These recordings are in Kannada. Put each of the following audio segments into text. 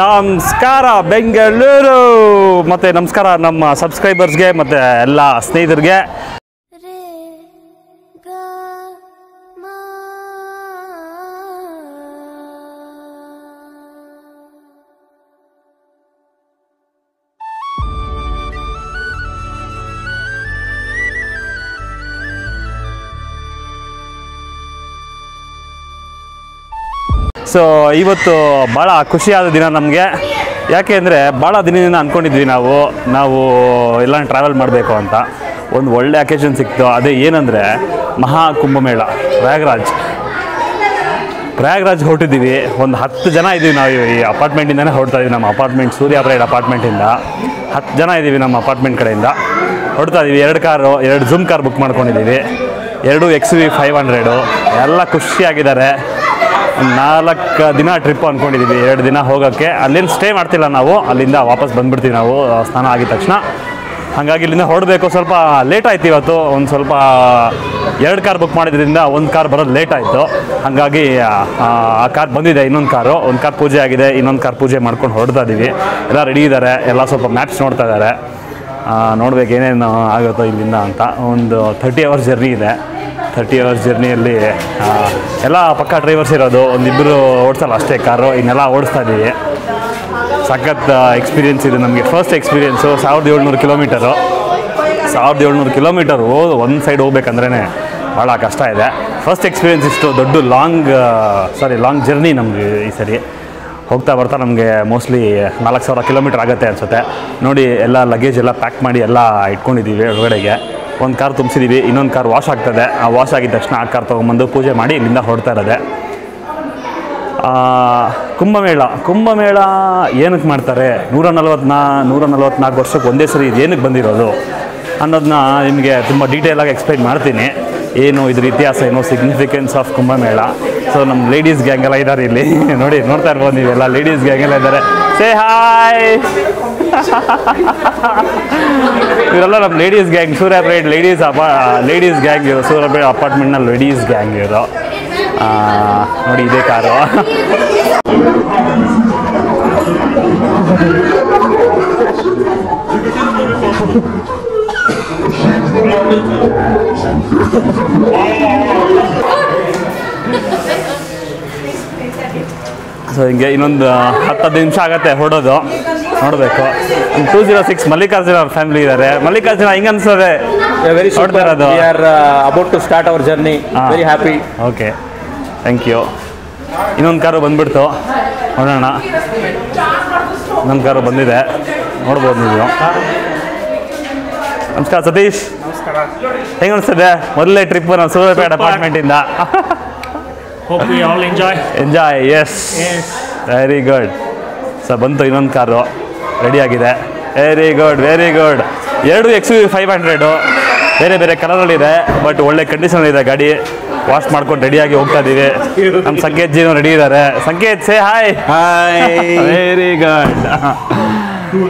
ನಮಸ್ಕಾರ ಬೆಂಗಳೂರು, ಮತ್ತು ನಮಸ್ಕಾರ ನಮ್ಮ ಸಬ್ಸ್ಕ್ರೈಬರ್ಸ್ಗೆ ಮತ್ತು ಎಲ್ಲ ಸ್ನೇಹಿತರಿಗೆ. ಸೊ ಇವತ್ತು ಭಾಳ ಖುಷಿಯಾದ ದಿನ ನಮಗೆ. ಯಾಕೆ ಅಂದರೆ ಭಾಳ ದಿನದಿಂದ ಅಂದ್ಕೊಂಡಿದ್ವಿ ನಾವು ಎಲ್ಲ ಟ್ರಾವೆಲ್ ಮಾಡಬೇಕು ಅಂತ. ಒಂದು ಒಳ್ಳೆ ಅಕೇಶನ್ ಸಿಕ್ತು. ಅದೇ ಏನಂದರೆ ಮಹಾಕುಂಭಮೇಳ ಪ್ರಯಾಗ್ರಾಜ್ ಹೊರಟಿದ್ದೀವಿ. ಒಂದು 10 ಜನ ಇದ್ದೀವಿ ನಾವು. ಈ ಅಪಾರ್ಟ್ಮೆಂಟಿಂದನೇ ಹೊರಡ್ತಾ ಇದ್ದೀವಿ. ನಮ್ಮ ಅಪಾರ್ಟ್ಮೆಂಟ್ ಸೂರ್ಯ ಪ್ರೈಡ್ ಅಪಾರ್ಟ್ಮೆಂಟಿಂದ 10 ಜನ ಇದ್ದೀವಿ. ನಮ್ಮ ಅಪಾರ್ಟ್ಮೆಂಟ್ ಕಡೆಯಿಂದ ಹೊರಡ್ತಾ ಇದ್ದೀವಿ. 2 ಝೂಮ್ ಕಾರ್ ಬುಕ್ ಮಾಡ್ಕೊಂಡಿದ್ದೀವಿ. 2 XUV 500. ಎಲ್ಲ ಖುಷಿಯಾಗಿದ್ದಾರೆ. 4 ದಿನ ಟ್ರಿಪ್ ಅಂದ್ಕೊಂಡಿದ್ದೀವಿ. 2 ದಿನ ಹೋಗೋಕ್ಕೆ. ಅಲ್ಲೇನು ಸ್ಟೇ ಮಾಡ್ತಿಲ್ಲ ನಾವು. ಅಲ್ಲಿಂದ ವಾಪಸ್ ಬಂದುಬಿಡ್ತೀವಿ ನಾವು ಸ್ನಾನ ಆಗಿದ ತಕ್ಷಣ. ಹಾಗಾಗಿ ಇಲ್ಲಿಂದ ಹೊರಡಬೇಕು. ಸ್ವಲ್ಪ ಲೇಟ್ ಆಯ್ತು ಇವತ್ತು. ಒಂದು ಸ್ವಲ್ಪ 2 ಕಾರ್ ಬುಕ್ ಮಾಡಿದ್ರಿಂದ 1 ಕಾರ್ ಬರೋದು ಲೇಟ್ ಆಯಿತು. ಹಾಗಾಗಿ ಆ ಕಾರ್ ಬಂದಿದೆ. ಇನ್ನೊಂದು ಕಾರ್ ಪೂಜೆ ಆಗಿದೆ. ಇನ್ನೊಂದು ಕಾರ್ ಪೂಜೆ ಮಾಡ್ಕೊಂಡು ಹೊರಡ್ತಾ ಇದ್ದೀವಿ. ಎಲ್ಲ ರೆಡಿ ಇದ್ದಾರೆ. ಎಲ್ಲ ಸ್ವಲ್ಪ ಮ್ಯಾಪ್ಸ್ ನೋಡ್ತಾ ಇದ್ದಾರೆ. ನೋಡ್ಬೇಕು ಏನೇನು ಆಗುತ್ತೋ ಇಲ್ಲಿಂದ ಅಂತ. ಒಂದು 30 ಅವರ್ಸ್ ಜರ್ನಿ ಇದೆ. 30 ಅವರ್ಸ್ ಜರ್ನಿಯಲ್ಲಿ ಎಲ್ಲ ಪಕ್ಕ ಡ್ರೈವರ್ಸ್ ಇರೋದು. ಒಂದಿಬ್ಬರು ಓಡಿಸಲ್ಲ ಅಷ್ಟೇ ಕಾರು. ಇನ್ನೆಲ್ಲ ಓಡಿಸ್ತಾ ಇದ್ದೀವಿ. ಸಖತ್ ಎಕ್ಸ್ಪೀರಿಯೆನ್ಸ್ ಇದೆ ನಮಗೆ. First experience. 1700 ಕಿಲೋಮೀಟರು. 1700 ಕಿಲೋಮೀಟರು ಒಂದು ಸೈಡ್ ಹೋಗ್ಬೇಕಂದ್ರೇ ಭಾಳ ಕಷ್ಟ ಇದೆ. ಫಸ್ಟ್ ಎಕ್ಸ್ಪೀರಿಯೆನ್ಸ್ ಇಷ್ಟು ದೊಡ್ಡ ಲಾಂಗ್ ಜರ್ನಿ ನಮಗೆ ಈ ಸರಿ. ಹೋಗ್ತಾ ಬರ್ತಾ ನಮಗೆ ಮೋಸ್ಟ್ಲಿ 4000 ಕಿಲೋಮೀಟರ್ ಆಗುತ್ತೆ ಅನಿಸುತ್ತೆ. ನೋಡಿ ಎಲ್ಲ ಲಗೇಜ್ ಎಲ್ಲ ಪ್ಯಾಕ್ ಮಾಡಿ ಎಲ್ಲ ಇಟ್ಕೊಂಡಿದ್ದೀವಿ ಒಳಗಡೆಗೆ. ಒಂದು ಕಾರ್ ತುಂಬಿಸಿದ್ದೀವಿ. ಇನ್ನೊಂದು ಕಾರ್ ವಾಶ್ ಆಗ್ತದೆ. ಆ ವಾಶ್ ಆಗಿದ ತಕ್ಷಣ ಆ ಕಾರ್ ತೊಗೊಂಬಂದು ಪೂಜೆ ಮಾಡಿ ಇಲ್ಲಿಂದ ಹೊರಡ್ತಾ ಇರೋದೆ. ಕುಂಭಮೇಳ ಏನಕ್ಕೆ ಮಾಡ್ತಾರೆ? 144 ವರ್ಷಕ್ಕೆ ಒಂದೇ ಸರಿ ಇದು ಏನಕ್ಕೆ ಬಂದಿರೋದು ಅನ್ನೋದನ್ನ ನಿಮಗೆ ತುಂಬ ಡೀಟೇಲಾಗಿ ಎಕ್ಸ್ಪ್ಲೈನ್ ಮಾಡ್ತೀನಿ. ಏನು ಇದ್ರ ಇತಿಹಾಸ, ಏನು ಸಿಗ್ನಿಫಿಕೆನ್ಸ್ ಆಫ್ ಕುಂಭಮೇಳ. ಸೊ ನಮ್ಮ ಲೇಡೀಸ್ ಗ್ಯಾಂಗ್ ಎಲ್ಲ ಇದ್ದಾರೆ ಇಲ್ಲಿ. ನೋಡ್ತಾ ಇರ್ಬೋದು ನೀವೆಲ್ಲ. ಲೇಡೀಸ್ ಗ್ಯಾಂಗ್ ಎಲ್ಲ ಇದ್ದಾರೆ. Say hi. ಇವರೆಲ್ಲ ನಮ್ಮ ಲೇಡೀಸ್ ಗ್ಯಾಂಗ್. ಸೂರ್ಯ ಪ್ರೈಡ್ ಲೇಡೀಸ್ ಗ್ಯಾಂಗ್ ಇರೋ. ಸೂರ್ಯ ಪ್ರೈಡ್ ಅಪಾರ್ಟ್ಮೆಂಟ್ನ ಲೇಡೀಸ್ ಗ್ಯಾಂಗ್ ಇರೋ. ನೋಡಿ ಇದೇ ಕಾರು. ಸೊ ಹಿಂಗೆ ಇನ್ನೊಂದು 10-15 ನಿಮಿಷ ಆಗುತ್ತೆ ಹೊರಡೋದು. ನೋಡಬೇಕು. 206 ಮಲ್ಲಿಕಾರ್ಜುನ ಅವ್ರ ಫ್ಯಾಮಿಲಿ ಇದ್ದಾರೆ. ಮಲ್ಲಿಕಾರ್ಜುನ ಹಿಂಗೆ ಅನ್ಸೋದೆ? ಹೊರಡ್ತಾ ಇರೋದು. We are about to start our journey. Very happy. Okay, thank you. ಇನ್ನೊಂದು ಕಾರು ಬಂದುಬಿಡ್ತು. ನೋಡೋಣ. ಇನ್ನೊಂದು ಕಾರು ಬಂದಿದೆ. ನೋಡ್ಬೋದು ನೀವು. ನಮಸ್ಕಾರ ಸತೀಶ್. ಹೆಂಗೆ ಅನಿಸ್ತದೆ ಮೊದಲೇ ಟ್ರಿಪ್ ನಮ್ಮ ಸೂರ್ಯಪೇಟೆ ಅಪಾರ್ಟ್ಮೆಂಟಿಂದ? Hope we all enjoy. Yes. Very good. So ಬಂತು ಇನ್ನೊಂದು ಕಾರು ರೆಡಿಯಾಗಿದೆ. Very good. 2 XUV 500 ಬೇರೆ ಕಲರಲ್ಲಿದೆ. ಬಟ್ ಒಳ್ಳೆ ಕಂಡೀಷನ್ ಇದೆ ಗಾಡಿ. ವಾಶ್ ಮಾಡ್ಕೊಂಡು ರೆಡಿಯಾಗಿ ಹೋಗ್ತಾ ಇದ್ದೀವಿ. ನಮ್ಮ ಸಂಕೇತ್ ಜಿನೂ ರೆಡಿ ಇದ್ದಾರೆ. ಸಂಕೇತ್ ಸೇ ಹಾಯ್. Very good.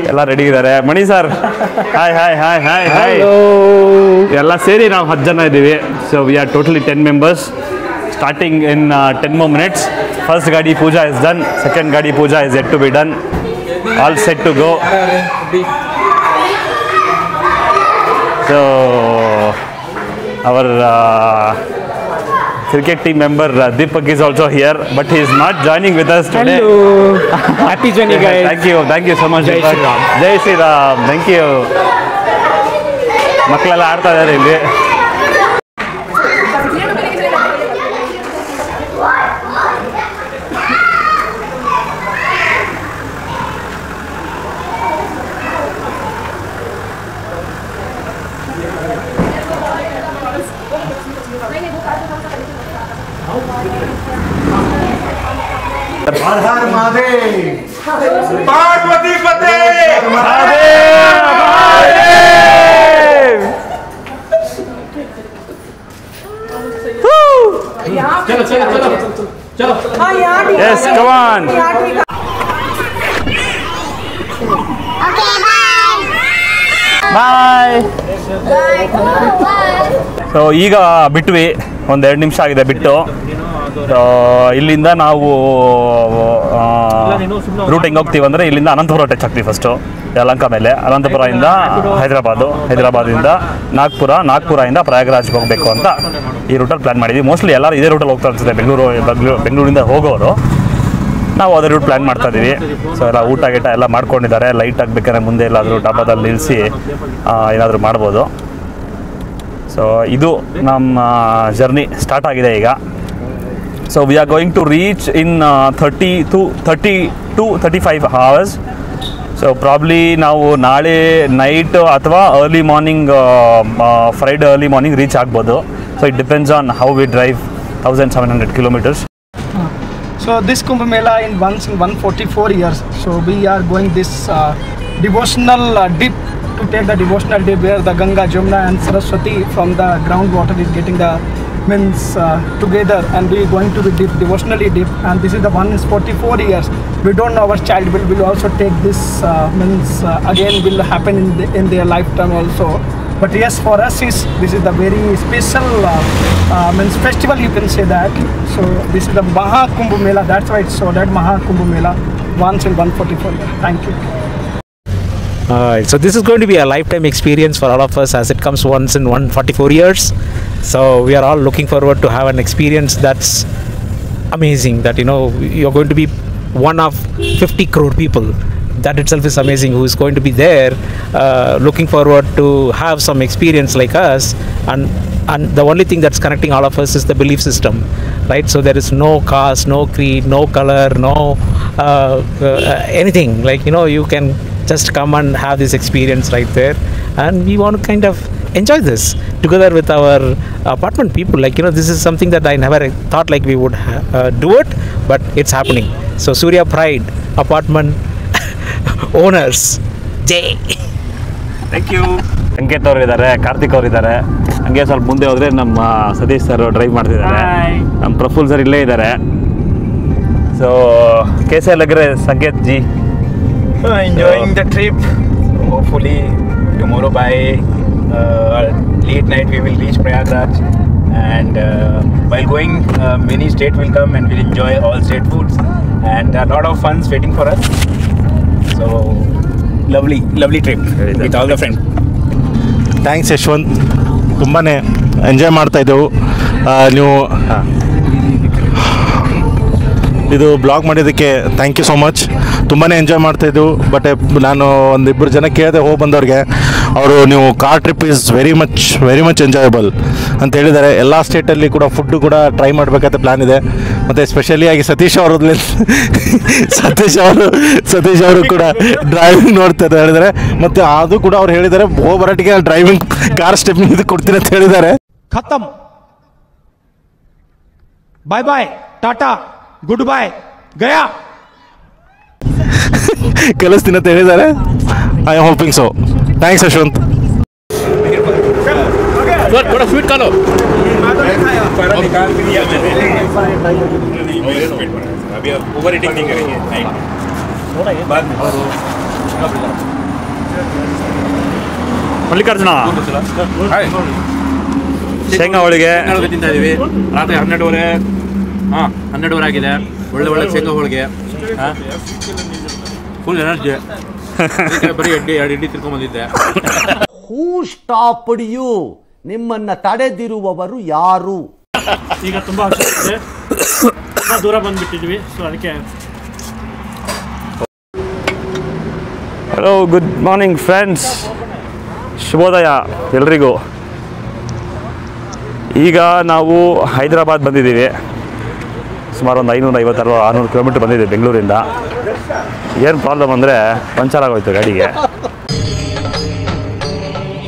ಎಲ್ಲ ರೆಡಿ ಇದ್ದಾರೆ. ಮಣಿ ಸರ್ ಹಾಯ್. ಎಲ್ಲ ಸೇರಿ ನಾವು 10 ಜನ ಇದ್ದೀವಿ. So we are totally 10 members. Starting in 10 more minutes. First Gadi Puja is done. Second Gadi Puja is yet to be done. All set to go. So our cricket team member Deepak is also here, but he is not joining with us today. Hello. Happy journey, guys. Thank you so much. Jai Shri Ram. Jai Shri Ram. Thank you. ಮಕ್ಕಳೆಲ್ಲ ಆಡ್ತಾ ಇದ್ದಾರೆ ಇಲ್ಲಿ. हर हर महादेव, पार्वती पते चलो चलो चलो चलो. Yes, come on. Bye. So ಈಗ ಬಿಟ್ವಿ, ಒಂದು 2 ನಿಮಿಷ ಆಗಿದೆ ಬಿಟ್ಟು. ಇಲ್ಲಿಂದ ನಾವು ರೂಟ್ ಹೆಂಗೆ ಹೋಗ್ತೀವಿ ಅಂದರೆ ಇಲ್ಲಿಂದ ಅನಂತಪುರ ಟಚ್ ಆಗ್ತೀವಿ ಫಸ್ಟು ಯಲಹಂಕ ಮೇಲೆ. ಅನಂತಪುರದಿಂದ ಹೈದರಾಬಾದಿಂದ ನಾಗ್ಪುರದಿಂದ ಪ್ರಯಾಗ್ರಾಜ್ಗೆ ಹೋಗಬೇಕು ಅಂತ ಈ ರೂಟಲ್ಲಿ ಪ್ಲ್ಯಾನ್ ಮಾಡಿದ್ವಿ. ಮೋಸ್ಟ್ಲಿ ಎಲ್ಲರೂ ಇದೇ ರೂಟಲ್ಲಿ ಹೋಗ್ತಾ ಅನ್ಸುತ್ತೆ, ಬೆಂಗಳೂರಿಂದ ಹೋಗೋರು. ನಾವು ಅದೇ ರೂಟ್ ಪ್ಲ್ಯಾನ್ ಮಾಡ್ತಾ ಇದ್ದೀವಿ. ಸೊ ಎಲ್ಲ ಊಟ ಗೀಟ ಎಲ್ಲ ಮಾಡ್ಕೊಂಡಿದ್ದಾರೆ. ಲೈಟ್ ಆಗಬೇಕಾದ್ರೆ ಮುಂದೆ ಎಲ್ಲಾದರೂ ಡಬ್ಬದಲ್ಲಿ ನಿಲ್ಲಿಸಿ ಏನಾದರೂ ಮಾಡ್ಬೋದು. ಸೊ ಇದು ನಮ್ಮ ಜರ್ನಿ ಸ್ಟಾರ್ಟ್ ಆಗಿದೆ ಈಗ. So we are going to reach in 30 to 35 hours. So probably ನಾವು ನಾಳೆ ನೈಟ್ ಅಥವಾ early morning, Friday early morning reach ಆಗ್ಬೋದು. So it depends on how we drive 1700 kilometers. So this Kumbh Mela once in 144 years. So we are going this devotional dip to take the devotional dip where the Ganga, Jamuna and Saraswati from the groundwater is getting the together, and we are going to the dip, devotionally dip, and this is the one is 44 years. We don't know our child will also take this again will happen in their lifetime also. But yes, for us this is the very special festival, you can say that. So this is the Maha Kumbh Mela. That's why it's so that Maha Kumbh Mela once in 144 years. Thank you. So this is going to be a lifetime experience for all of us, as it comes once in 144 years. So we are all looking forward to have an experience that's amazing, that you're going to be one of 50 crore people. That itself is amazing, who is going to be there looking forward to have some experience like us. And the only thing that's connecting all of us is the belief system, right? So there is no caste, no creed, no color, no anything. Like you can just come and have this experience right there, and we want to kind of enjoy this together with our apartment people. Like this is something that I never thought like we would do it, but it's happening. So Surya Pride apartment owners, Jay. Thank you. Sanket ಅವರು ಇದ್ದಾರೆ, ಕಾರ್ತಿಕ್ ಅವರು ಇದ್ದಾರೆ. ಹಂಗೆ ಸ್ವಲ್ಪ ಮುಂದೆ ಹೋದರೆ ನಮ್ಮ ಸತೀಶ್ ಸರ್ ಡ್ರೈವ್ ಮಾಡ್ತಿದ್ದಾರೆ. ನಮ್ಮ ಪ್ರಫುಲ್ ಸರ್ ಇಲ್ಲೇ ಇದ್ದಾರೆ. ಸೊ ಕೇಸೆ ಲಗ್ರೆ Sanket ji? Enjoying the trip. Hopefully tomorrow by late night we will reach Prayagraj, and while going many state will come and we'll enjoy all state foods, and a lot of fun's waiting for us. So lovely trip with all the friends. Thanks Yashwant, ತುಂಬಾ ಎಂಜಾಯ್ ಮಾಡ್ತಾಯಿದ್ದೆವು. ನೀವು ಇದು ಬ್ಲಾಗ್ ಮಾಡಿದ್ದಕ್ಕೆ ಥ್ಯಾಂಕ್ ಯು ಸೋ ಮಚ್. ತುಂಬಾ ಎಂಜಾಯ್ ಮಾಡ್ತಾಯಿದ್ದೆವು. ಬಟ್ ನಾನು ಒಂದಿಬ್ಬರು ಜನ ಕೇಳಿದೆ ಹೋಗಿ ಬಂದವ್ರಿಗೆ, ಅವರು ನೀವು car trip is very much enjoyable ಅಂತ ಹೇಳಿದ್ದಾರೆ. ಎಲ್ಲ ಸ್ಟೇಟಲ್ಲಿ ಕೂಡ ಫುಡ್ಡು ಕೂಡ ಟ್ರೈ ಮಾಡಬೇಕಂತ ಪ್ಲ್ಯಾನ್ ಇದೆ. ಮತ್ತು ಸ್ಪೆಷಲಿಯಾಗಿ ಸತೀಶ್ ಅವರು ಕೂಡ ಡ್ರೈವಿಂಗ್ ನೋಡ್ತಾರೆ ಹೇಳಿದ್ದಾರೆ. ಮತ್ತು ಅದು ಕೂಡ ಅವ್ರು ಹೇಳಿದ್ದಾರೆ ಹೋಗ್ಬರಟ್ಟಿಗೆ ಡ್ರೈವಿಂಗ್ ಕಾರ್ ಸ್ಟೆಪ್ನಿಂಗ್ ಇದು ಕೊಡ್ತೀನಿ ಅಂತ ಹೇಳಿದ್ದಾರೆ. खत्म, बाय बाय, टाटा, गुड बाय, गया. ಕಲಿಸ್ತೀನಿ ಅಂತ ಹೇಳಿದ್ದಾರೆ. I am hoping so. Thanks Yashwant. थोड़ा स्वीट खा लो. अभी ओवर ईटिंग नहीं करेंगे नाइट बाद में. ಮಲ್ಲಿಕಾರ್ಜುನ ಶೇಂಗಾ ಹೋಳಿಗೆ ತಿಂತಾ ಇದೀವಿ. ರಾತ್ರಿ 12 ಆಗಿದೆ. ಒಳ್ಳೆ ಶೇಂಗಾ ಹೋಳಿಗೆ, ಫುಲ್ ಎನರ್ಜಿ. ಬರೀ 2 ಇಡ್ಲಿ ತಿರ್ಕೊಂಡ್ಬಂದಿದ್ದೆ. ಹೂ ಸ್ಟಾಪ್ಡ್ ಯು? ನಿಮ್ಮನ್ನ ತಡೆದಿರುವವರು ಯಾರು? ಈಗ ತುಂಬ ದೂರ ಬಂದುಬಿಟ್ಟಿದ್ವಿ, ಸೊ ಅದಕ್ಕೆ. ಹಲೋ, ಗುಡ್ ಮಾರ್ನಿಂಗ್ ಫ್ರೆಂಡ್ಸ್, ಶುಭೋದಯ ಎಲ್ರಿಗೂ. ಈಗ ನಾವು ಹೈದರಾಬಾದ್ ಬಂದಿದ್ದೀವಿ. ಸುಮಾರು ಒಂದು 550-600 ಕಿಲೋಮೀಟ್ರ್ ಬಂದಿದ್ದೀವಿ ಬೆಂಗಳೂರಿಂದ. ಏನು ಪ್ರಾಬ್ಲಮ್ ಅಂದರೆ ಪಂಚರ್ ಆಗೋಯ್ತು ಗಾಡಿಗೆ.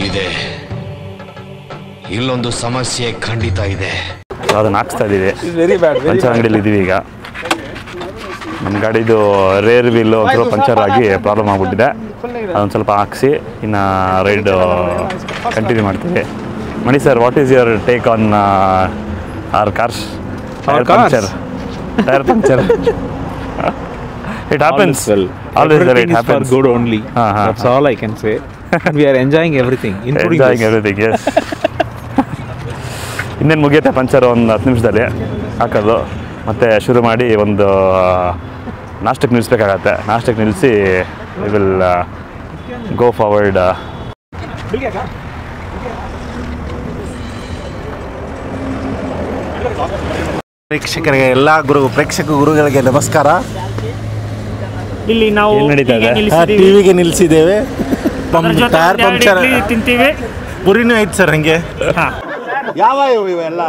ಇದೆ, ಇಲ್ಲೊಂದು ಸಮಸ್ಯೆ ಖಂಡಿತ ಇದೆ. ಅದನ್ನು ಹಾಕ್ಸ್ತಾ ಇದ್ದೀವಿ. ಪಂಚರ್ ಅಂಗಡಿಯಲ್ಲಿ ಇದ್ದೀವಿ ಈಗ. ನಮ್ಮ ಗಾಡಿದು ರೇರ್ ವೀಲ್ ಒಂಥರ ಪಂಚರ್ ಆಗಿ ಪ್ರಾಬ್ಲಮ್ ಆಗಿಬಿಟ್ಟಿದೆ. ಅದೊಂದು ಸ್ವಲ್ಪ ಹಾಕ್ಸಿ ಇನ್ನು ರೈಡ್ ಕಂಟಿನ್ಯೂ ಮಾಡ್ತೀವಿ. Mani sir, what is your take on our cars? Tyre puncture. It happens. Always it happens. For good only. That's all I can say. And we are enjoying everything, including everything. Yes. ಇನ್ನೇನು ಮುಗಿಯುತ್ತೆ ಪಂಚರ್ ಒಂದು 10 ನಿಮಿಷದಲ್ಲಿ ಹಾಕೋದು. ಮತ್ತು ಶುರು ಮಾಡಿ ಒಂದು ನಾಷ್ಟಕ್ಕೆ ನಿಲ್ಲಿಸ್ಬೇಕಾಗತ್ತೆ. ನಾಷ್ಟಕ್ಕೆ ನಿಲ್ಲಿಸಿ ವಿ ವಿಲ್ ಗೋ ಫಾರ್ವರ್ಡ್. ಪ್ರೇಕ್ಷಕರಿಗೆ ಎಲ್ಲ ಪ್ರೇಕ್ಷಕ ಗುರುಗಳಿಗೆ ನಮಸ್ಕಾರ. ಇಲ್ಲಿ ನಾವು ಏನ್ ನಡೀತಾ ಇದೆ? ಟಿವಿಗೆ ನಿಲ್ಲಿಸಿದ್ದೇವೆ. ಟೈರ್ ಪಂಕ್ಚರ್ ತಿಂತೀವಿ. ಪುರಿನೂ ಐತೆ ಸರ್ ಹಂಗೆ. ಯಾವ ಇವೆಲ್ಲ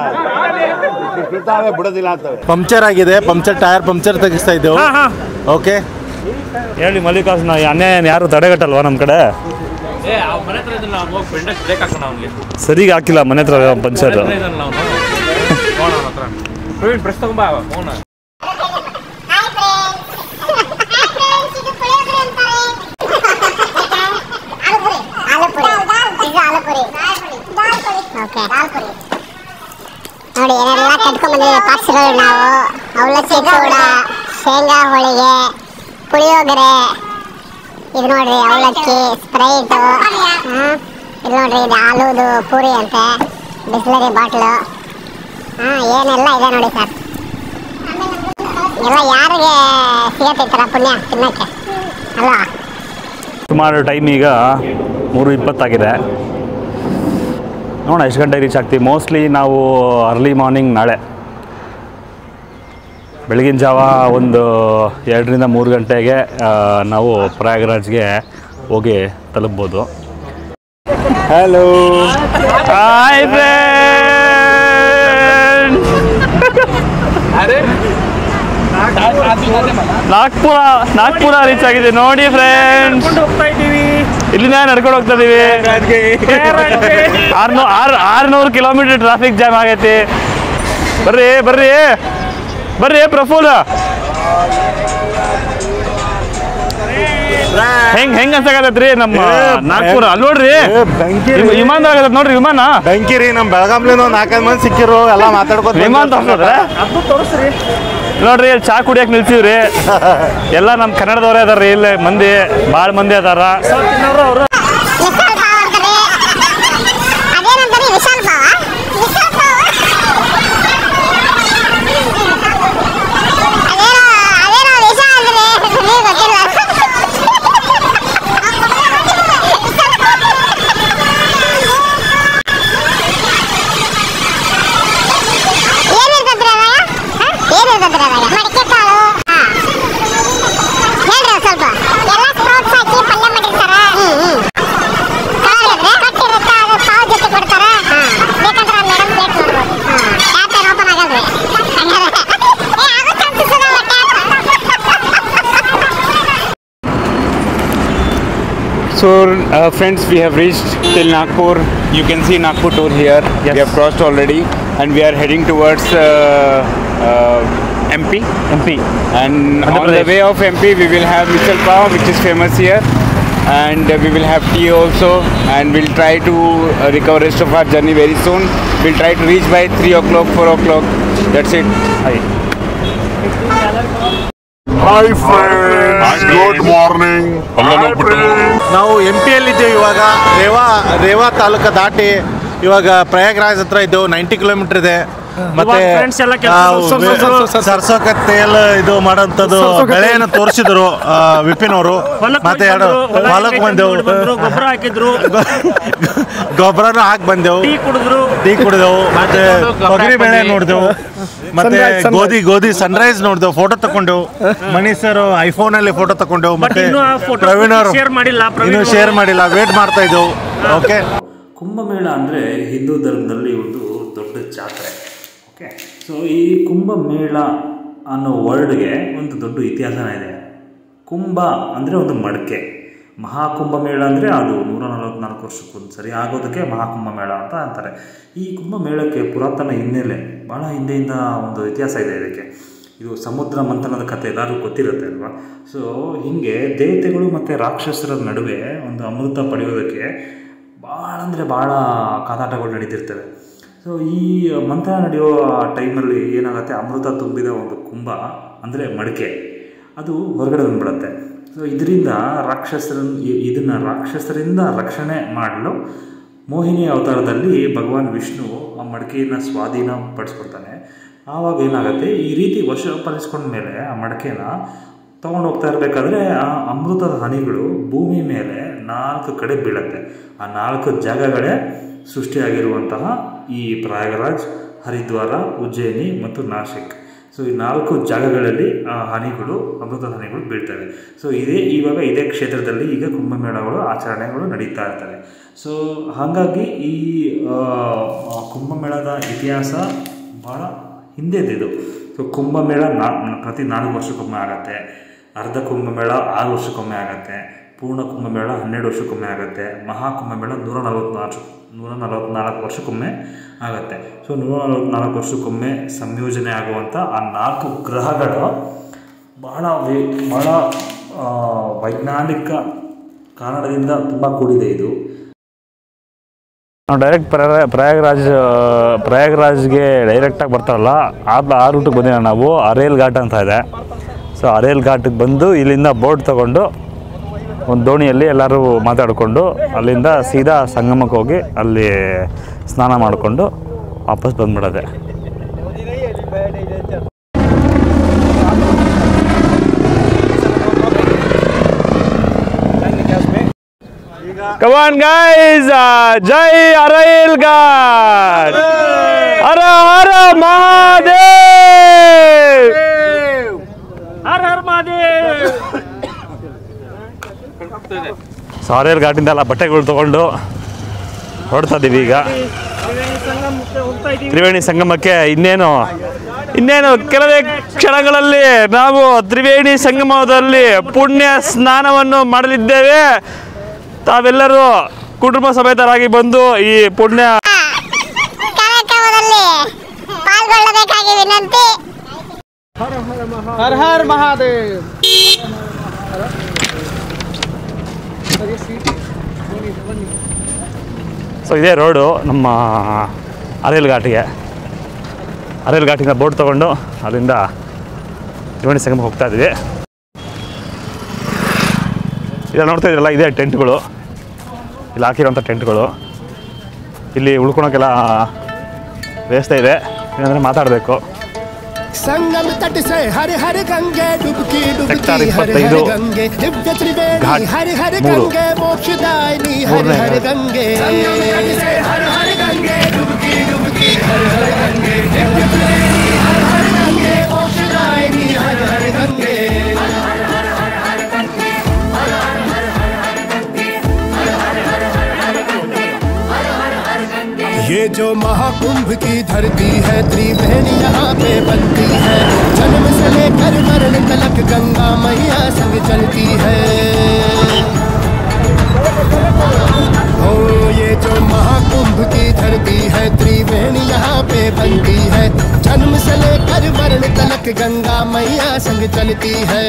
ಬಿಡೋದಿಲ್ಲ ಅಂತವೆ. ಪಂಕ್ಚರ್ ಆಗಿದೆ. ಟೈರ್ ಪಂಕ್ಚರ್ ತೆಗಿಸ್ತಾ ಇದ್ದೆವು. ಓಕೆ ಹೇಳಿ ಮಲ್ಲಿಕಾರ್ಜುನ, ಅನ್ಯಾಯ ಯಾರು ತಡೆಗಟ್ಟಲ್ವಾ ನಮ್ಮ ಕಡೆ? ಸರಿಗೆ ಹಾಕಿಲ್ಲ ಮನೆ ಹತ್ರ ಪಂಚರ್. ನೋಡಿ ಏನೆಲ್ಲ ಕಟ್ಕೊಂಡ್ ಬಂದಿದ್ದೀವಿ ಪಾರ್ಸಲ್ಗಳು ನಾವು. ಅವಲಕ್ಕಿ ಚೂಡ, ಶೇಂಗಾ ಹೋಳಿಗೆ, ಪುಳಿಯೋಗರೆ, ಇದು ನೋಡ್ರಿ ಅವಲಕ್ಕಿ, ಸ್ಪ್ರೈಟ್, ಇದು ನೋಡ್ರಿ ಇದು ಹಾಲುದು ಪೂರಿ ಅಂತೆ, ಬಿಸ್ಲರಿ ಬಾಟ್ಲು, ಏನೆಲ್ಲ ಇದೆ ನೋಡಿ ಸರ್. ಎಲ್ಲ ಯಾರಿಗೆ ಸಿಗತ್ತೆ ಈ ಥರ ಪುಣ್ಯ ತಿನ್ನಕ್ಕೆ ಅಲ್ವಾ? ಸುಮಾರು ಟೈಮ್ ಈಗ 3:20 ಆಗಿದೆ. ನೋಡೋಣ ಎಷ್ಟು ಗಂಟೆಗೆ ರೀಚ್ ಆಗ್ತೀವಿ. ಮೋಸ್ಟ್ಲಿ ನಾವು ಅರ್ಲಿ ಮಾರ್ನಿಂಗ್ ನಾಳೆ ಬೆಳಗಿನ ಜಾವ ಒಂದು 2ರಿಂದ 3 ಗಂಟೆಗೆ ನಾವು ಪ್ರಯಾಗ್ರಾಜ್ಗೆ ಹೋಗಿ ತಲುಪ್ಬೋದು. ಹಲೋ ಹಾಯ್ ನಾಗ್ಪುರ ರೀಚ್ ಆಗಿದೆ ನೋಡಿ ಫ್ರೆಂಡ್ಸ್. ಇಲ್ಲಿಂದ ನಡ್ಕೊಂಡು ಹೋಗ್ತಾ ಇದೀವಿ. 600 ಕಿಲೋಮೀಟರ್ ಟ್ರಾಫಿಕ್ ಜಾಮ್ ಆಗೈತಿ. ಬರ್ರಿ ಪ್ರಫುಲ್. ಹೆಂಗ್ ಅನ್ಸಾಗತ್ರಿ ನಮ್ಮ ನಾಗ್ಪುರ? ಅಲ್ಲಿ ನೋಡ್ರಿ ವಿಮಾನ ಆಗತ್ತ ನೋಡ್ರಿ. ವಿಮಾನ ಬೆಂಕಿರಿ ನಮ್ಮ ಬೆಳಗಾಂಲಿಂದ 4-5 ಮಂದಿ ಸಿಕ್ಕಿರು. ಎಲ್ಲ ಮಾತಾಡ್ಕೊ ವಿಮಾನ ತೋರಿಸ್ರಿ ನೋಡ್ರಿ. ಚಾ ಕುಡಿಯಕ್ಕೆ ನಿಲ್ಸಿವ್ರಿ. ಎಲ್ಲ ನಮ್ಮ ಕನ್ನಡದವ್ರೇ ಅದಾರ. ಇಲ್ಲಿ ಮಂದಿ ಭಾಳ ಮಂದಿ ಅದಾರ. So friends, we have reached till Nagpur. You can see Nagpur tour here. Yes. We have crossed already and we are heading towards MP. And on the way of MP we will have Misal Pav, which is famous here, and we will have tea also, and we'll try to recover rest of our journey very soon. We'll try to reach by 3 o'clock, 4 o'clock. That's it. Hi friends, good morning. ನಾವು MP ಯಲ್ಲಿದ್ದೇವೆ ಇವಾಗ. ರೇವಾ ತಾಲೂಕು ದಾಟಿ ಇವಾಗ ಪ್ರಯಾಗ್ರಾಜ್ ಹತ್ರ ಇದ್ದೆವು. 90 ಕಿಲೋಮೀಟರ್ ಇದೆ. ಮತ್ತೆ ಸರ್ಸೋಕ ತೇಲ್ ಇದು ಮಾಡೋಂಥದ್ದು ಬೆಳೆಯನ್ನು ತೋರಿಸಿದ್ರು ವಿಪಿನ್ ಅವರು. ಮತ್ತೆ ಹೊಲಕ್ಕೆ ಬಂದೆವು, ಗೊಬ್ಬರನು ಹಾಕಿ ಬಂದೆವು, ಟೀ ಕುಡಿದೆವು, ಮತ್ತೆ ತೊಗರಿ ಬೆಳೆ ನೋಡಿದೆವು, ಮತ್ತೆ ಗೋಧಿ ಸನ್ರೈಸ್ ನೋಡಿದೆವು, ಫೋಟೋ ತಗೊಂಡೆವು. ಮನೀಶ್ ಸರ್ ಐಫೋನ್ ಅಲ್ಲಿ ಫೋಟೋ ತಗೊಂಡೆವು. ಮತ್ತೆ ಪ್ರವೀಣ್ ಅವರು ಇನ್ನೂ ಶೇರ್ ಮಾಡಿಲ್ಲ, ವೇಟ್ ಮಾಡ್ತಾ ಇದ್ದೆವು. ಓಕೆ. ಕುಂಭಮೇಳ ಅಂದರೆ ಹಿಂದೂ ಧರ್ಮದಲ್ಲಿ ಒಂದು ದೊಡ್ಡ ಜಾತ್ರೆ. ಓಕೆ, ಸೊ ಈ ಕುಂಭಮೇಳ ಅನ್ನೋ ವರ್ಡ್ಗೆ ಒಂದು ದೊಡ್ಡ ಇತಿಹಾಸನೇ ಇದೆ. ಕುಂಭ ಅಂದರೆ ಒಂದು ಮಡಕೆ, ಮಹಾಕುಂಭಮೇಳ ಅಂದರೆ ಅದು 144 ವರ್ಷಕ್ಕೊಂದು ಸರಿ ಆಗೋದಕ್ಕೆ ಮಹಾಕುಂಭಮೇಳ ಅಂತ ಅಂತಾರೆ. ಈ ಕುಂಭಮೇಳಕ್ಕೆ ಪುರಾತನ ಹಿನ್ನೆಲೆ, ಭಾಳ ಹಿಂದೆಯಿಂದ ಒಂದು ಇತಿಹಾಸ ಇದೆ ಇದಕ್ಕೆ. ಇದು ಸಮುದ್ರ ಮಂಥನದ ಕಥೆ ಎಲ್ಲರಿಗೂ ಗೊತ್ತಿರುತ್ತೆ ಅಲ್ವಾ. ಸೊ ಹೀಗೆ ದೇವತೆಗಳು ಮತ್ತು ರಾಕ್ಷಸರ ನಡುವೆ ಒಂದು ಅಮೃತ ಪಡೆಯೋದಕ್ಕೆ ಭಾಳ ಅಂದರೆ ಭಾಳ ಕಾದಾಟಗಳು ನಡೀತಿರ್ತವೆ. ಸೊ ಈ ಮಂಥನ ನಡೆಯೋ ಟೈಮಲ್ಲಿ ಏನಾಗುತ್ತೆ, ಅಮೃತ ತುಂಬಿದ ಒಂದು ಕುಂಭ ಅಂದರೆ ಮಡಿಕೆ ಅದು ಹೊರಗಡೆ ಬಂದ್ಬಿಡುತ್ತೆ. ಸೊ ಇದರಿಂದ ಇದನ್ನು ರಾಕ್ಷಸರಿಂದ ರಕ್ಷಣೆ ಮಾಡಲು ಮೋಹಿನಿ ಅವತಾರದಲ್ಲಿ ಭಗವಾನ್ ವಿಷ್ಣು ಆ ಮಡಿಕೆಯನ್ನು ಸ್ವಾಧೀನ ಪಡಿಸ್ಕೊಡ್ತಾನೆ. ಆವಾಗ ಏನಾಗುತ್ತೆ, ಈ ರೀತಿ ವಶಪಡಿಸ್ಕೊಂಡ ಮೇಲೆ ಆ ಮಡಿಕೆನ ತೊಗೊಂಡು ಹೋಗ್ತಾ ಇರಬೇಕಾದ್ರೆ ಆ ಅಮೃತದ ಹನಿಗಳು ಭೂಮಿ ಮೇಲೆ 4 ಕಡೆ ಬೀಳುತ್ತೆ. ಆ 4 ಜಾಗಗಳೇ ಸೃಷ್ಟಿಯಾಗಿರುವಂತಹ ಈ ಪ್ರಯಾಗರಾಜ್, ಹರಿದ್ವಾರ, ಉಜ್ಜಯಿನಿ ಮತ್ತು ನಾಸಿಕ್. ಸೊ ಈ 4 ಜಾಗಗಳಲ್ಲಿ ಹನಿಗಳು, ಅಮೃತದ ಹನಿಗಳು ಬೀಳ್ತವೆ. ಸೊ ಇದೇ ಕ್ಷೇತ್ರದಲ್ಲಿ ಈಗ ಕುಂಭಮೇಳಗಳು ಆಚರಣೆಗಳು ನಡೀತಾ ಇರ್ತವೆ. ಸೊ ಹಾಗಾಗಿ ಈ ಕುಂಭಮೇಳದ ಇತಿಹಾಸ ಭಾಳ ಹಿಂದೆದಿದು. ಸೊ ಕುಂಭಮೇಳ ಪ್ರತಿ 4 ವರ್ಷಕ್ಕೊಮ್ಮೆ ಆಗುತ್ತೆ. ಅರ್ಧ ಕುಂಭಮೇಳ 6 ವರ್ಷಕ್ಕೊಮ್ಮೆ ಆಗುತ್ತೆ. ಪೂರ್ಣ ಕುಂಭಮೇಳ 12 ವರ್ಷಕ್ಕೊಮ್ಮೆ ಆಗುತ್ತೆ. ಮಹಾಕುಂಭಮೇಳ 144 ವರ್ಷಕ್ಕೊಮ್ಮೆ ಆಗುತ್ತೆ. ಸೊ 144 ವರ್ಷಕ್ಕೊಮ್ಮೆ ಸಂಯೋಜನೆ ಆಗುವಂಥ ಆ 4 ಗ್ರಹಗಳು ಭಾಳ ವೈಜ್ಞಾನಿಕ ಕಾರಣದಿಂದ ತುಂಬ ಕೂಡಿದೆ ಇದು. ನಾವು ಡೈರೆಕ್ಟ್ ಪ್ರಯಾಗ್ರಾಜ್ಗೆ ಡೈರೆಕ್ಟಾಗಿ ಬರ್ತಾರಲ್ಲ ಆ ರೂಟಿಗೆ ಬಂದಿಲ್ಲ ನಾವು. ಅರೇಲ್ ಘಾಟ್ ಅಂತ ಇದೆ. ಸೊ ಅರೇಲ್ ಘಾಟಿಗೆ ಬಂದು ಇಲ್ಲಿಂದ ಬೋಟ್ ತೊಗೊಂಡು ಒಂದು ದೋಣಿಯಲ್ಲಿ ಎಲ್ಲರೂ ಮಾತಾಡಿಕೊಂಡು ಅಲ್ಲಿಂದ ಸೀದಾ ಸಂಗಮಕ್ಕೆ ಹೋಗಿ ಅಲ್ಲಿ ಸ್ನಾನ ಮಾಡಿಕೊಂಡು ವಾಪಸ್ ಬಂದ್ಬಿಡೋದೆ. Come on guys, Jai Arail Ghat, Har Har Mahadev, Har Har Mahadev. So Arail ಘಾಟಿಂದ ಎಲ್ಲ ಬಟ್ಟೆಗಳು ತೊಗೊಂಡು ಹೊರಡ್ತಾ ಇದ್ದೀವಿ ಈಗ ತ್ರಿವೇಣಿ ಸಂಗಮಕ್ಕೆ. ಇನ್ನೇನು ಕೆಲವೇ ಕ್ಷಣಗಳಲ್ಲಿ ನಾವು ತ್ರಿವೇಣಿ ಸಂಗಮದಲ್ಲಿ ಪುಣ್ಯ ಸ್ನಾನವನ್ನು ಮಾಡಲಿದ್ದೇವೆ. ತಾವೆಲ್ಲರೂ ಕುಟುಂಬ ಸಮೇತರಾಗಿ ಬಂದು ಈ ಪುಣ್ಯ ಕಾರ್ಯಕ್ರಮದಲ್ಲಿ ಪಾಲ್ಗೊಳ್ಳಬೇಕಾಗಿ ವಿನಂತಿ. ಹರ್ ಹರ್ ಮಹಾದೇವ್. ಸೊ ಇದೇ ರೋಡು ನಮ್ಮ ಅರೇಲ್ ಘಾಟಿಂದ ಬೋಟ್ ತೊಗೊಂಡು ಅಲ್ಲಿಂದ ತ್ರಿವೇಣಿ ಸಂಗಮಕ್ಕೆ ಹೋಗ್ತಾ ಇದ್ದೀವಿ. ಇಲ್ಲ ನೋಡ್ತಾ ಇದ್ರಲ್ಲ, ಇದೇ ಟೆಂಟ್ಗಳು, ಇಲ್ಲಿ ಹಾಕಿರೋಂಥ ಟೆಂಟ್ಗಳು. ಇಲ್ಲಿ ಉಳ್ಕೊಳೋಕ್ಕೆಲ್ಲ ವ್ಯವಸ್ಥೆ ಇದೆ. ಏನಂದರೆ ಮಾತಾಡಬೇಕು. संगम तट से हर हर गंगे डुबकी डुबकी हर हर गंगे दिव्य त्रिवेणी हर हर गंगे मोक्षदायिनी हर हर गंगे. संगम तट से हर हर गंगे डुबकी डुबकी हर हर गंगे दिव्य त्रिवेणी हर हर गंगे मोक्षदायिनी हर हर गंगे. ये जो महाकुंभ की धरती है त्रिवेणी यहाँ पे बनती है. जन्म से लेकर मरण तलक गंगा मैया संग चलती है. ओ ये जो महाकुंभ की धरती है त्रिवेणी यहाँ पे बनती है. जन्म से लेकर मरण तलक गंगा मैया संग चलती है.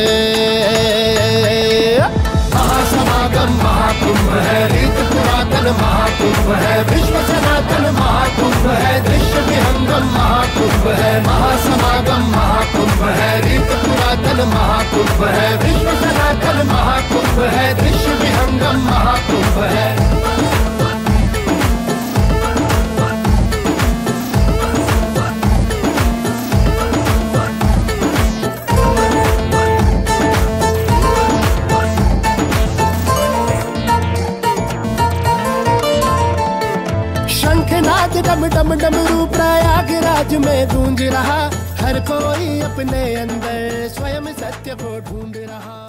महासमागम महाकुंभ है, रीत पुरातन महाकुंभ है, विश्व सनातन महाकुंभ है, दृश्य विहंगम महाकुंभ है. महासमागम महाकुंभ है, रीत पुरातन महाकुंभ है, विश्व सनातन महाकुंभ है, दृश्य विहंगम महाकुंभ है. डम डम डमरू प्रयागराज में गूंज रहा. हर कोई अपने अंदर स्वयं सत्य को ढूंढ रहा.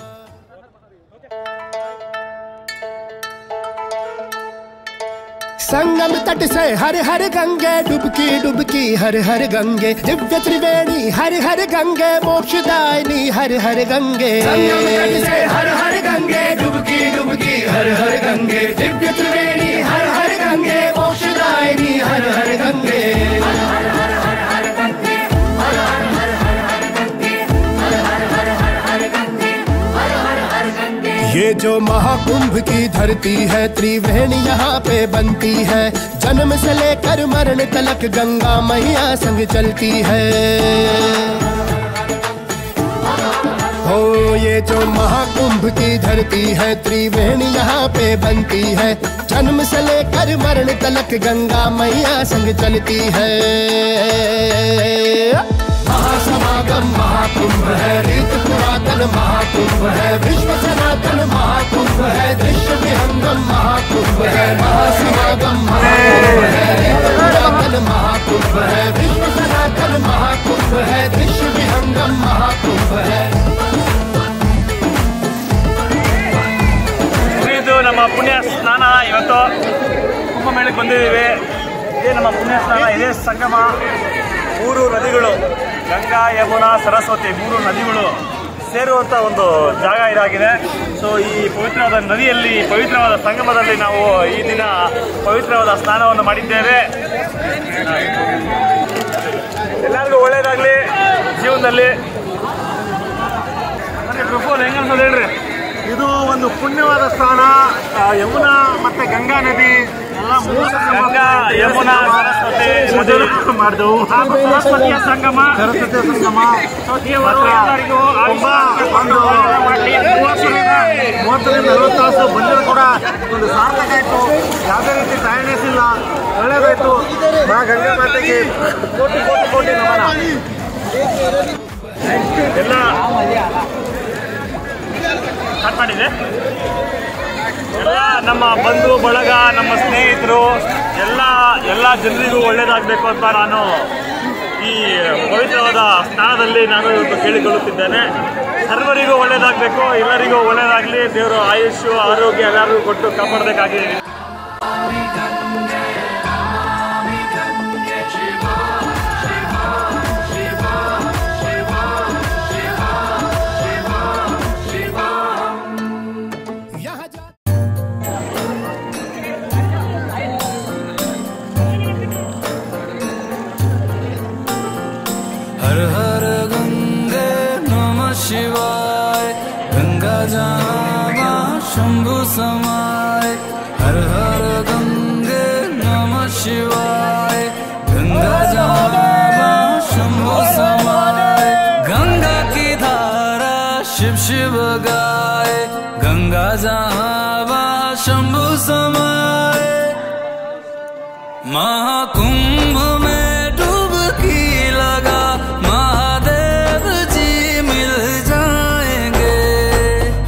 संगम तट से हर हर गंगे डुबकी डुबकी हर हर गंगे दिव्य त्रिवेणी हर हर गंगे मोक्षदायिनी हर हर गंगे. संगम तट से हर हर गंगे डुबकी डुबकी हर हर गंगे दिव्य त्रिवेणी हर हर गंगे मोक्षदायिनी हर हर गंगे. ये जो महाकुंभ की धरती है त्रिवेणी यहाँ पे बनती है. जन्म से लेकर मरण तलक गंगा मैया संग चलती है. हो ये जो महाकुंभ की धरती है त्रिवेणी यहाँ पे बनती है. जन्म से लेकर मरण तलक गंगा मैया संग चलती है. महासमागम महाकुंभ है, रीत पुरातन महाकुंभ है, विश्व सनातन महाकुंभ है, दृश्य विहंगम महाकुंभ है। महासमागम महाकुंभ है, रीत पुरातन महाकुंभ है, विश्व सनातन महाकुंभ है, दृश्य विहंगम महाकुंभ है। ಇದು ನಮ್ಮ ಪುಣ್ಯ ಸ್ನಾನ. ಇವತ್ತು ಕುಂಭಮೇಳಕ್ಕೆ ಬಂದಿದ್ದೀವಿ. ಇದೇ ನಮ್ಮ ಪುಣ್ಯ ಸ್ನಾನ, ಇದೇ ಸಂಗಮ. 3 ನದಿಗಳು, ಗಂಗಾ, ಯಮುನಾ, ಸರಸ್ವತಿ 3 ನದಿಗಳು ಸೇರುವಂಥ ಒಂದು ಜಾಗ ಇದಾಗಿದೆ. ಸೊ ಈ ಪವಿತ್ರವಾದ ನದಿಯಲ್ಲಿ, ಪವಿತ್ರವಾದ ಸಂಗಮದಲ್ಲಿ ನಾವು ಈ ದಿನ ಪವಿತ್ರವಾದ ಸ್ನಾನವನ್ನು ಮಾಡಿದ್ದೇವೆ. ಎಲ್ಲರಿಗೂ ಒಳ್ಳೆಯದಾಗಲಿ ಜೀವನದಲ್ಲಿ. ಪ್ರಫುಲ್ ಹೆಂಗ ಅನ್ಸೋದು ಹೇಳ್ರಿ? ಇದು ಒಂದು ಪುಣ್ಯವಾದ ಸ್ಥಾನ. ಯಮುನಾ ಮತ್ತೆ ಗಂಗಾ ನದಿ ಎಲ್ಲ 3 ಗಂಗಾ, ಯಮುನಾ, ಸರಸ್ವತಿ ಮಾಡಿದೆವು. ಸರಸ್ವತಿಯ ಸಂಗಮ, ಸರಸ್ವತಿಯ ಸಂಗಮ ಎಲ್ಲರಿಗೂ ತುಂಬಾ ಒಂದು 30ರಿಂದ 40 ತಾಸು ಬಂದರೂ ಕೂಡ ಒಂದು ಸಾರ್ಥಕ ಆಯಿತು. ಯಾವುದೇ ರೀತಿ ಟೈರ್ನೆಸ್ ಇಲ್ಲ, ಒಳ್ಳೆಯದಾಯಿತು. ಮಾ ಗಂಗಾ ಮಾತೆಗೆ ಕೋಟಿ ಕೋಟಿ ಕೋಟಿ ನಮನ. ಎಲ್ಲ ಸ್ಟಾರ್ಟ್ ಮಾಡಿದೆ. ಎಲ್ಲ ನಮ್ಮ ಬಂಧು ಬಳಗ, ನಮ್ಮ ಸ್ನೇಹಿತರು, ಎಲ್ಲ ಜನರಿಗೂ ಒಳ್ಳೆಯದಾಗಬೇಕು ಅಂತ ನಾನು ಈ ಪವಿತ್ರವಾದ ಸ್ಥಾನದಲ್ಲಿ ನಾನು ಇವತ್ತು ಕೇಳಿಕೊಳ್ಳುತ್ತಿದ್ದೇನೆ. ಸರ್ವರಿಗೂ ಒಳ್ಳೆಯದಾಗಬೇಕು, ಎಲ್ಲರಿಗೂ ಒಳ್ಳೆಯದಾಗಲಿ. ದೇವರು ಆಯುಷ್ಯು ಆರೋಗ್ಯ ಎಲ್ಲರಿಗೂ ಕೊಟ್ಟು ಕಾಪಾಡಬೇಕಾಗಿ हर हर गंगे नमः शिवाय, गंगा जहाँ शंभु समाय। हर हर गंगे नमः शिवाय, गंगा जहाँ शंभु समाय। गंगा की धारा शिव शिव गाए, गंगा जहाँ शंभु समाय। महाकुंभ में डुबकी लगा, महादेव जी मिल जाएंगे।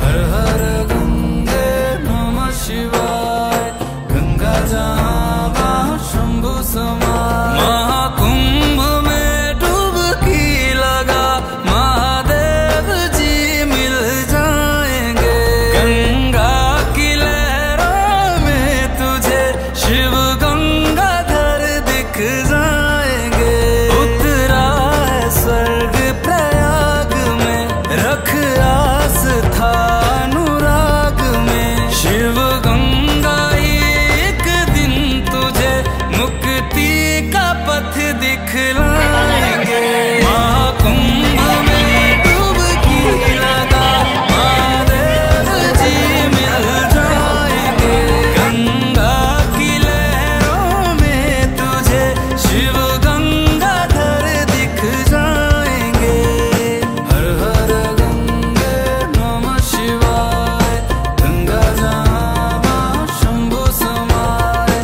हर हर गंगे नमः शिवाय, गंगा जहाँ शंभु समाय। महाकुंभ में डुबकी लगा, महादेव जी मिल जाएंगे। गंगा की लहरों में तुझे शिव गंगाधर दिख जाएंगे। उतरा है स्वर्ग प्रयाग में, रख आस्था अनुराग में। शिव गंगा एक दिन तुझे मुक्ति का पथ दिखलाएंगे। महाकुंभ में डुबकी लगा, महादेव जी मिल जाएंगे। गंगा की लहरों में तुझे शिव गंगाधर दिख जाएंगे। हर हर गंगे नमः शिवाय, गंगा जहाँ शंभु समाय।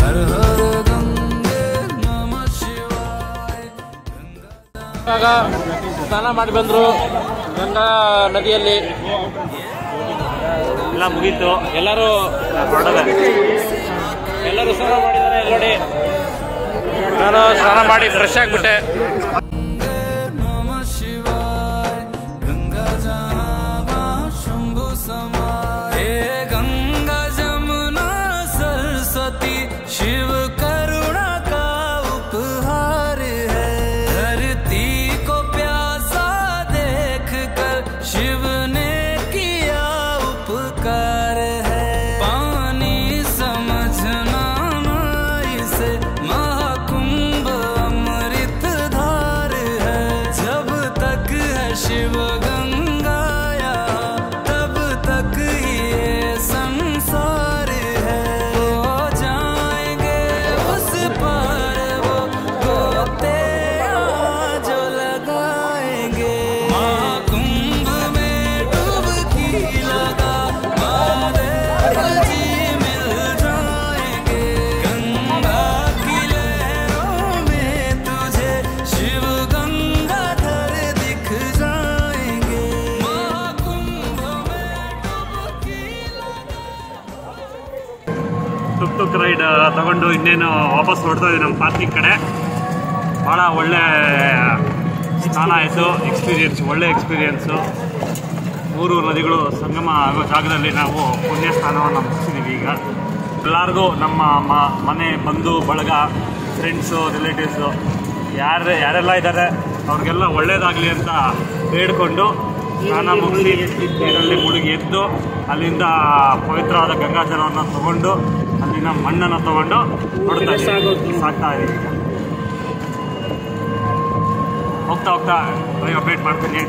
हर हर गंगे नमः शिवाय। ಇವಾಗ ಸ್ನಾನ ಮಾಡಿ ಬಂದರು ಗಂಗಾ ನದಿಯಲ್ಲಿ. ಎಲ್ಲ ಮುಗೀತು. ಎಲ್ಲರೂ ಸ್ನಾನ ಮಾಡಿದ್ದಾರೆ. ನೋಡಿ, ನಾನು ಸ್ನಾನ ಮಾಡಿ ಫ್ರೆಶ್ ಆಗಿಬಿಟ್ಟೆ. नमः शिवाय, गंगा जहाँ शंभु समाय। हे गंगा जमुना सरस्वती, शिव करुणा का उपहार है। धरती को प्यासा देख कर शिव ने किया उपकार है। पानी समझना माई से, महाकुंभ अमृत धार है। जब तक है शिव गंगा यहाँ, तब तक ये संसार है। हो जाएंगे उस पार वो गोते जो लगाएंगे। महाकुंभ में ತುಕ್ ರೈಡ್ ತಗೊಂಡು ಇನ್ನೇನು ವಾಪಸ್ ಹೊರಡ್ತಾ ಇದ್ದೀವಿ ನಮ್ಮ ಪಾರ್ಕಿಂಗ್ ಕಡೆ. ಭಾಳ ಒಳ್ಳೆ ಸ್ನಾನ ಆಯಿತು, ಎಕ್ಸ್ಪೀರಿಯೆನ್ಸ್, ಒಳ್ಳೆ ಎಕ್ಸ್ಪೀರಿಯೆನ್ಸು. 3 ನದಿಗಳು ಸಂಗಮ ಆಗೋ ಜಾಗದಲ್ಲಿ ನಾವು ಪುಣ್ಯ ಸ್ನಾನವನ್ನು ಮುಗಿಸಿದ್ದೀವಿ. ಈಗ ಎಲ್ಲರಿಗೂ ನಮ್ಮ ಮನೆ ಬಂಧು ಬಳಗ, ಫ್ರೆಂಡ್ಸು, ರಿಲೇಟಿವ್ಸು ಯಾರೆಲ್ಲ ಇದ್ದಾರೆ ಅವ್ರಿಗೆಲ್ಲ ಒಳ್ಳೇದಾಗಲಿ ಅಂತ ಬೇಡ್ಕೊಂಡು ಸ್ನಾನ ಮುಗಿಸಿ ನೀರಲ್ಲಿ ಮುಳುಗಿ ಎದ್ದು ಅಲ್ಲಿಂದ ಪವಿತ್ರವಾದ ಗಂಗಾಜಲವನ್ನು ತಗೊಂಡು ಅಲ್ಲಿನ ಮಣ್ಣನ್ನು ತಗೊಂಡು ಸಾಕ್ತಾ ಇದ್ದೀವಿ. ಹೋಗ್ತಾ ಡ್ರೈವ್ ಅಪ್ಡೇಟ್ ಮಾಡ್ತೀನಿ.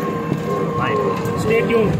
ಆಯಿತು, ಸ್ಟೇ ಟ್ಯೂನ್.